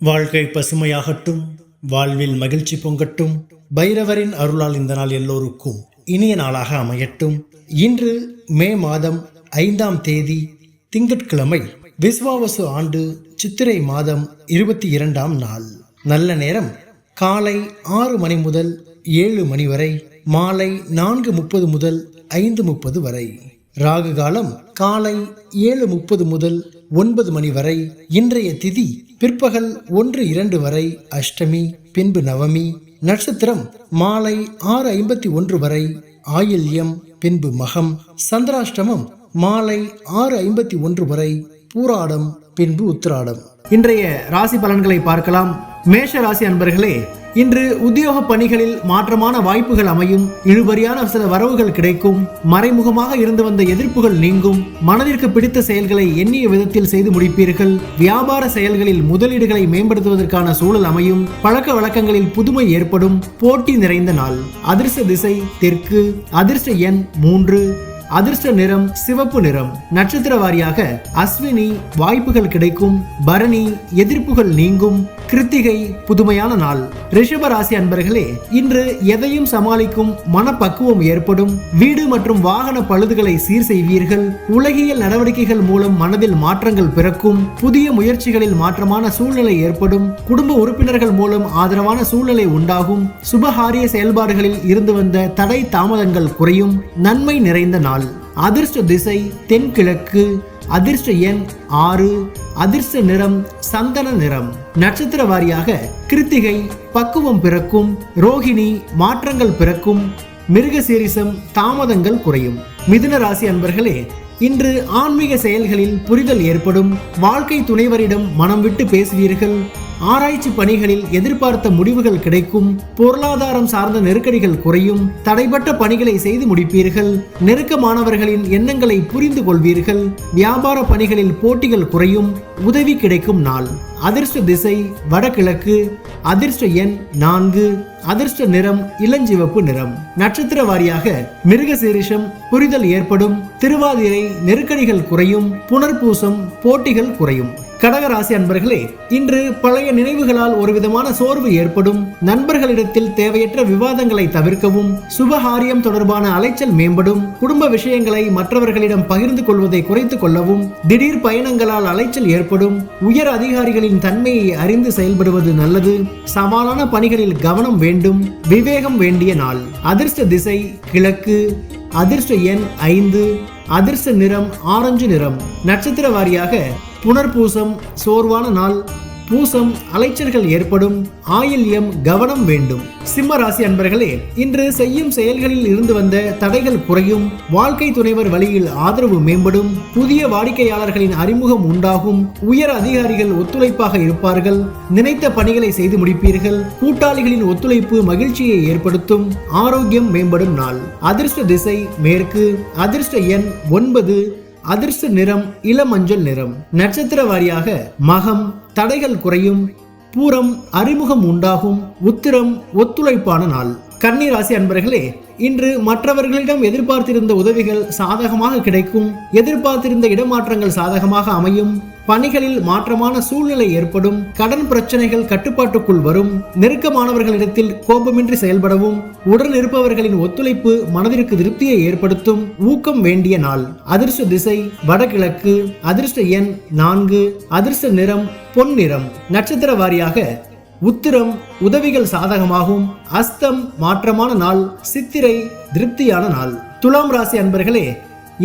வாழ்க்கை பசுமையாகட்டும், வாழ்வில் மகிழ்ச்சி பொங்கட்டும். பைரவரின் அருளால் இந்த நாள் எல்லோருக்கும் இனிய நாளாக அமையட்டும். இன்று மே மாதம் 5ஆம் தேதி திங்கட்கிழமை, விஸ்வாவசு ஆண்டு சித்திரை மாதம் 22ஆம் நாள். நல்ல நேரம் காலை 6 மணி முதல் 7 மணி வரை, மாலை 4:30 முதல் 5:30 வரை. ராகு காலம் காலை 7:30 முதல் 9 மணி வரை. இன்றைய திதி பிற்பகல் 1-2 வரை அஷ்டமி, பின்பு நவமி. நட்சத்திரம் மாலை 6:51 வரை ஆயில்யம், பின்பு மகம். சந்திராஷ்டமம் மாலை 6:51 வரை பூராடம், பின்பு உத்திராடம். இன்றைய ராசி பலன்களை பார்க்கலாம். மேஷ ராசி அன்பர்களே, இன்று உத்தியோக பணிகளில் மாற்றமான வாய்ப்புகள் அமையும். இழுபறியான சில வரவுகள் கிடைக்கும். மறைமுகமாக இருந்து வந்த எதிர்ப்புகள் நீங்கும். மனதிற்கு பிடித்த செயல்களை எண்ணிய விதத்தில் செய்து முடிப்பீர்கள். வியாபார செயல்களில் முதலீடுகளை மேம்படுத்துவதற்கான சூழல் அமையும். பழக்க வழக்கங்களில் புதுமை ஏற்படும். போட்டி நிறைந்த நாள். அதிர்ஷ்ட திசை தெற்கு. அதிர்ஷ்ட எண் 3. அதிர்ஷ்ட நிறம் சிவப்பு நிறம். நட்சத்திர வாரியாக அஸ்வினி வாய்ப்புகள் கிடைக்கும். பரணி எதிர்ப்புகள் நீங்கும். கிருத்திகை புதுமையான நாள். ரிஷப ராசி அன்பர்களே, இன்று எதையும் சமாளிக்கும் மனப்பக்குவம் ஏற்படும். வீடு மற்றும் வாகன பழுதுகளை சீர் செய்வீர்கள். உலகியல் நடவடிக்கைகள் மூலம் மனதில் மாற்றங்கள் பிறக்கும். புதிய முயற்சிகளில் மாற்றமான சூழ்நிலை ஏற்படும். குடும்ப உறுப்பினர்கள் மூலம் ஆதரவான சூழ்நிலை உண்டாகும். சுபகாரிய செயல்பாடுகளில் இருந்து வந்த தடை தாமதங்கள் குறையும். நன்மை நிறைந்த நாள். அதிர்ஷ்ட திசை தென்கிழக்கு. அதிர்ஷ்ட எண் 6. அதிர்ஷ்ட நிறம் சந்தன நிறம். நட்சத்திர வாரியாக கிருத்திகை பக்குவம் பிறக்கும். ரோகிணி மாற்றங்கள் பிறக்கும். மிருகசீரிசம் தாமதங்கள் குறையும். மிதுன ராசி அன்பர்களே, இன்று ஆன்மீக செயல்களில் புரிதல் ஏற்படும். வாழ்க்கை துணைவரிடம் மனம் விட்டு பேசுவீர்கள். ஆராய்ச்சி பணிகளில் எதிர்பார்த்த முடிவுகள் கிடைக்கும். பொருளாதாரம் சார்ந்த நெருக்கடிகள் குறையும். தடைப்பட்ட பணிகளை செய்து முடிப்பீர்கள். நெருக்கமானவர்களின் எண்ணங்களை புரிந்து கொள்வீர்கள். வியாபார பணிகளில் போட்டிகள் குறையும். உதவி கிடைக்கும் நாள். அதிர்ஷ்ட திசை வடகிழக்கு. அதிர்ஷ்ட எண் 4. அதிர்ஷ்ட நிறம் இளஞ்சிவப்பு நிறம். நட்சத்திர வாரியாக மிருகசீரிஷம் புரிதல் ஏற்படும். திருவாதிரை நெருக்கடிகள் குறையும். புனர்பூசம் போட்டிகள் குறையும். கடகராசி அன்பர்களே, இன்று பழைய நினைவுகளால் ஒரு விதமான சோர்வு ஏற்படும். நண்பர்களிடத்தில் தேவையற்ற விவாதங்களை தவிர்க்கவும். சுபகாரியம் தொடர்பான அலைச்சல் மேம்படும். குடும்ப விஷயங்களை மற்றவர்களிடம் பகிர்ந்து கொள்வதை குறைத்துக் கொள்ளவும். திடீர் பயணங்களால் அலைச்சல் ஏற்படும். உயர் அதிகாரிகளின் தன்மையை அறிந்து செயல்படுவது நல்லது. சவாலான பணிகளில் கவனம் வேண்டும். விவேகம் வேண்டிய நாள். அதிர்ஷ்ட திசை கிழக்கு. அதிர்ஷ்ட எண் 5. அதிர்ஷ்ட நிறம் ஆரஞ்சு நிறம். நட்சத்திர வாரியாக புனர்பூசம் சோர்வான நாள். பூசம் அலைச்சல்கள் ஏற்படும். ஆயில்யம் கவனம் வேண்டும். சிம்ம ராசி அன்பர்களே, இன்று செய்யும் செயல்களில் இருந்து வந்த தடைகள் குறையும். வாழ்க்கை துணைவர் வழியில் ஆதரவு மேம்படும். புதிய வாடிக்கையாளர்களின் அறிமுகம் உண்டாகும். உயர் அதிகாரிகள் ஒத்துழைப்பாக இருப்பார்கள். நினைத்த பணிகளை செய்து முடிப்பீர்கள். கூட்டாளிகளின் ஒத்துழைப்பு மகிழ்ச்சியை ஏற்படுத்தும். ஆரோக்கியம் மேம்படும் நாள். அதிர்ஷ்ட திசை மேற்கு. அதிர்ஷ்ட எண் 9. அதிர்ஷ்ட நிறம் இளமஞ்சள் நிறம். நட்சத்திர வாரியாக மகம் தடைகள் குறையும். பூரம் அறிமுகம் உண்டாகும். உத்திரம் ஒத்துழைப்பான நாள். கன்னி ராசி அன்பர்களே, இன்று மற்றவர்களிடம் எதிர்பார்த்திருந்த உதவிகள் சாதகமாக கிடைக்கும். எதிர்பார்த்திருந்த இடமாற்றங்கள் சாதகமாக அமையும். பணிகளில் மாற்றமான சூழ்நிலை ஏற்படும். கடன் பிரச்சனைகள் கட்டுப்பாட்டுக்குள் வரும். நெருக்கமானவர்களிடத்தில் கோபமின்றி செயல்படவும். உடன் இருப்பவர்களின் ஒத்துழைப்பு மனதிற்கு திருப்தியை ஏற்படுத்தும். ஊக்கம் வேண்டிய நாள். அதிர்ஷ்ட திசை வடகிழக்கு. அதிர்ஷ்ட எண் 4. அதிர்ஷ்ட நிறம் பொன்னிறம். நட்சத்திர வாரியாக உத்திரம் உதவிகள் சாதகமாகும். அஸ்தம் மாற்றமான நாள். சித்திரை திருப்தியான நாள். துலாம் ராசி அன்பர்களே,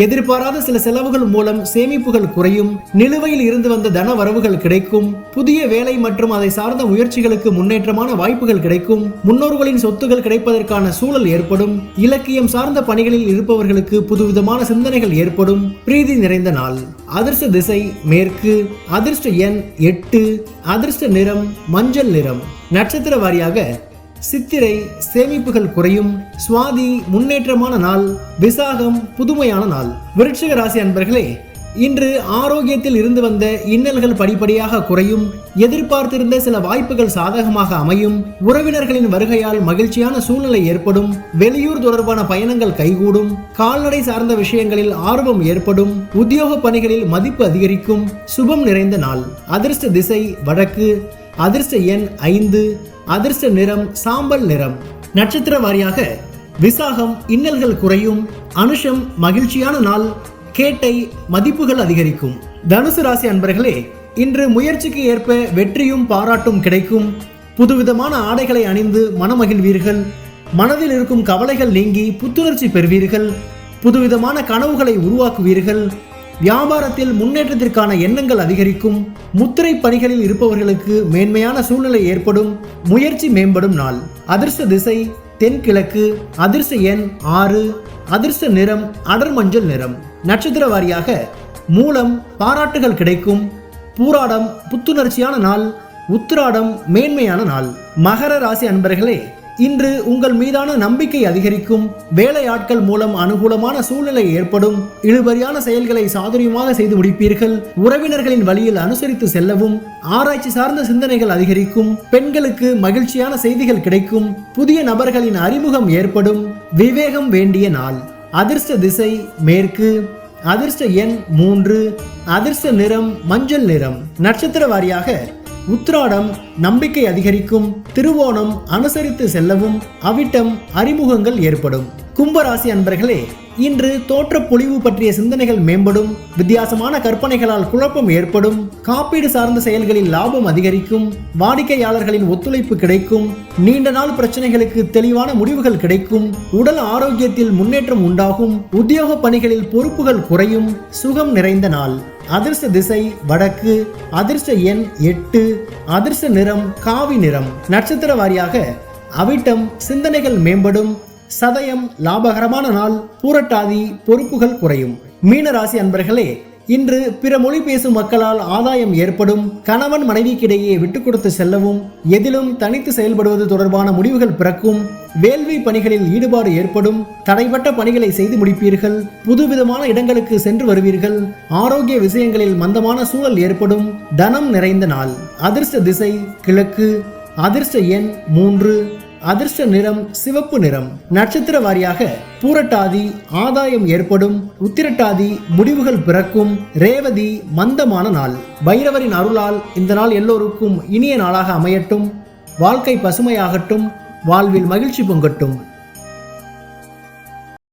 எதிர்பாராத சில செலவுகள் மூலம் சேமிப்புகள் குறையும். நிலுவையில் இருந்து வந்த தன வரவுகள் கிடைக்கும். புதிய வேலை மற்றும் அதை சார்ந்த முயற்சிகளுக்கு முன்னேற்றமான வாய்ப்புகள் கிடைக்கும். முன்னோர்களின் சொத்துகள் கிடைப்பதற்கான சூழல் ஏற்படும். இலக்கியம் சார்ந்த பணிகளில் இருப்பவர்களுக்கு புதுவிதமான சிந்தனைகள் ஏற்படும். பிரீதி நிறைந்த நாள். அதிர்ஷ்ட திசை மேற்கு. அதிர்ஷ்ட எண் 8. அதிர்ஷ்ட நிறம் மஞ்சள் நிறம். நட்சத்திர வாரியாக சித்திரை சேமிப்புகள் குறையும். சுவாதி முன்னேற்றமான நாள். விசாகம் புதுமையான நாள். விருட்சிக ராசி அன்பர்களே, இன்று ஆரோக்கியத்தில் இருந்து வந்த இன்னல்கள் படிப்படியாக குறையும். எதிர்பார்த்திருந்த சில வாய்ப்புகள் சாதகமாக அமையும். உறவினர்களின் வருகையால் மகிழ்ச்சியான சூழ்நிலை ஏற்படும். வெளியூர் தொடர்பான பயணங்கள் கைகூடும். கால்நடை சார்ந்த விஷயங்களில் ஆர்வம் ஏற்படும். உத்தியோக பணிகளில் மதிப்பு அதிகரிக்கும். சுபம் நிறைந்த நாள். அதிர்ஷ்ட திசை வடக்கு. அதிர்ஷ்ட எண் 5, அதிர்ஷ்ட நிறம் சாம்பல் நிறம். நட்சத்திர வாரியாக விசாகம் இன்னல்கள் குறையும், அனுஷம் மகிழ்ச்சியான நாள், கேட்டை மதிப்புகள் அதிகரிக்கும். தனுசு ராசி அன்பர்களே, இன்று முயற்சிக்கு ஏற்ப வெற்றியும் பாராட்டும் கிடைக்கும். புதுவிதமான ஆடைகளை அணிந்து மனமகிழ்வீர்கள். மனதில் இருக்கும் கவலைகள் நீங்கி புத்துணர்ச்சி பெறுவீர்கள். புதுவிதமான கனவுகளை உருவாக்குவீர்கள். வியாபாரத்தில் முன்னேற்றத்திற்கான எண்ணங்கள் அதிகரிக்கும். முத்திரை பணிகளில் இருப்பவர்களுக்கு மேன்மையான சூழ்நிலை ஏற்படும். முயற்சி மேம்படும் நாள். அதிர்ஷ்ட திசை தென்கிழக்கு, அதிர்ஷ்ட எண் 6, அதிர்ஷ்ட நிறம் அடர் மஞ்சள் நிறம். நட்சத்திர வாரியாக மூலம் பாராட்டுகள் கிடைக்கும். பூராடம் புத்துணர்ச்சியான நாள், உத்திராடம் மேன்மையான நாள். மகர ராசி அன்பர்களே, இன்று உங்கள் மீதான நம்பிக்கை அதிகரிக்கும். வேலையாட்கள் மூலம் அனுகூலமான சூழ்நிலை ஏற்படும். இழுபறியான செயல்களை சாதுரியமாக செய்து முடிப்பீர்கள். உறவினர்களின் வழியில் அனுசரித்து செல்லவும். ஆராய்ச்சி சார்ந்த சிந்தனைகள் அதிகரிக்கும். பெண்களுக்கு மகிழ்ச்சியான செய்திகள் கிடைக்கும். புதிய நபர்களின் அறிமுகம் ஏற்படும். விவேகம் வேண்டிய நாள். அதிர்ஷ்ட திசை மேற்கு, அதிர்ஷ்ட எண் 3, அதிர்ஷ்ட நிறம் மஞ்சள் நிறம். நட்சத்திர வாரியாக உத்திராடம் நம்பிக்கை அதிகரிக்கும். திருவோணம் அனுசரித்து செல்லவும். அவிட்டம் அறிமுகங்கள் ஏற்படும். கும்பராசி அன்பர்களே, இன்று தோற்ற பொலிவு பற்றிய சிந்தனைகள் மேம்படும். வித்தியாசமான கற்பனைகளால் குழப்பம் ஏற்படும். காப்பீடு சார்ந்த செயல்களில் லாபம் அதிகரிக்கும். வாடிக்கையாளர்களின் ஒத்துழைப்பு கிடைக்கும். நீண்ட நாள் பிரச்சனைகளுக்கு தெளிவான முடிவுகள் கிடைக்கும். உடல் ஆரோக்கியத்தில் முன்னேற்றம் உண்டாகும். உத்தியோக பணிகளில் பொறுப்புகள் குறையும். சுகம் நிறைந்த நாள். அதிர்ஷ்ட திசை வடக்கு, அதிர்ஷ்ட எண் 8, அதிர்ஷ்ட நிறம் காவி நிறம். நட்சத்திர வாரியாக அவிட்டம் சிந்தனைகள் மேம்படும். சதயம் லாபகரமான நாள். பூரட்டாதி பொறுப்புகள் குறையும். மீன ராசி அன்பர்களே, இன்று பிற மொழி பேசும் மக்களால் ஆதாயம் ஏற்படும். கணவன் மனைவிக்கிடையே விட்டு கொடுத்து செல்லவும். எதிலும் தனித்து செயல்படுவது தொடர்பான முடிவுகள் பிறக்கும். வேள்வி பணிகளில் ஈடுபாடு ஏற்படும். தடைப்பட்ட பணிகளை செய்து முடிப்பீர்கள். புதுவிதமான இடங்களுக்கு சென்று வருவீர்கள். ஆரோக்கிய விஷயங்களில் மந்தமான சூழல் ஏற்படும். தனம் நிறைந்த நாள். அதிர்ஷ்ட திசை கிழக்கு, அதிர்ஷ்ட எண் 3, அதிர்ஷ்ட நிறம் சிவப்பு நிறம். நட்சத்திர வாரியாக பூரட்டாதி ஆதாயம் ஏற்படும். உத்திரட்டாதி முடிவுகள் பிறக்கும். ரேவதி மந்தமான நாள். பைரவரின் அருளால் இந்த நாள் எல்லோருக்கும் இனிய நாளாக அமையட்டும். வாழ்க்கை பசுமையாகட்டும். வாழ்வில் மகிழ்ச்சி பொங்கட்டும்.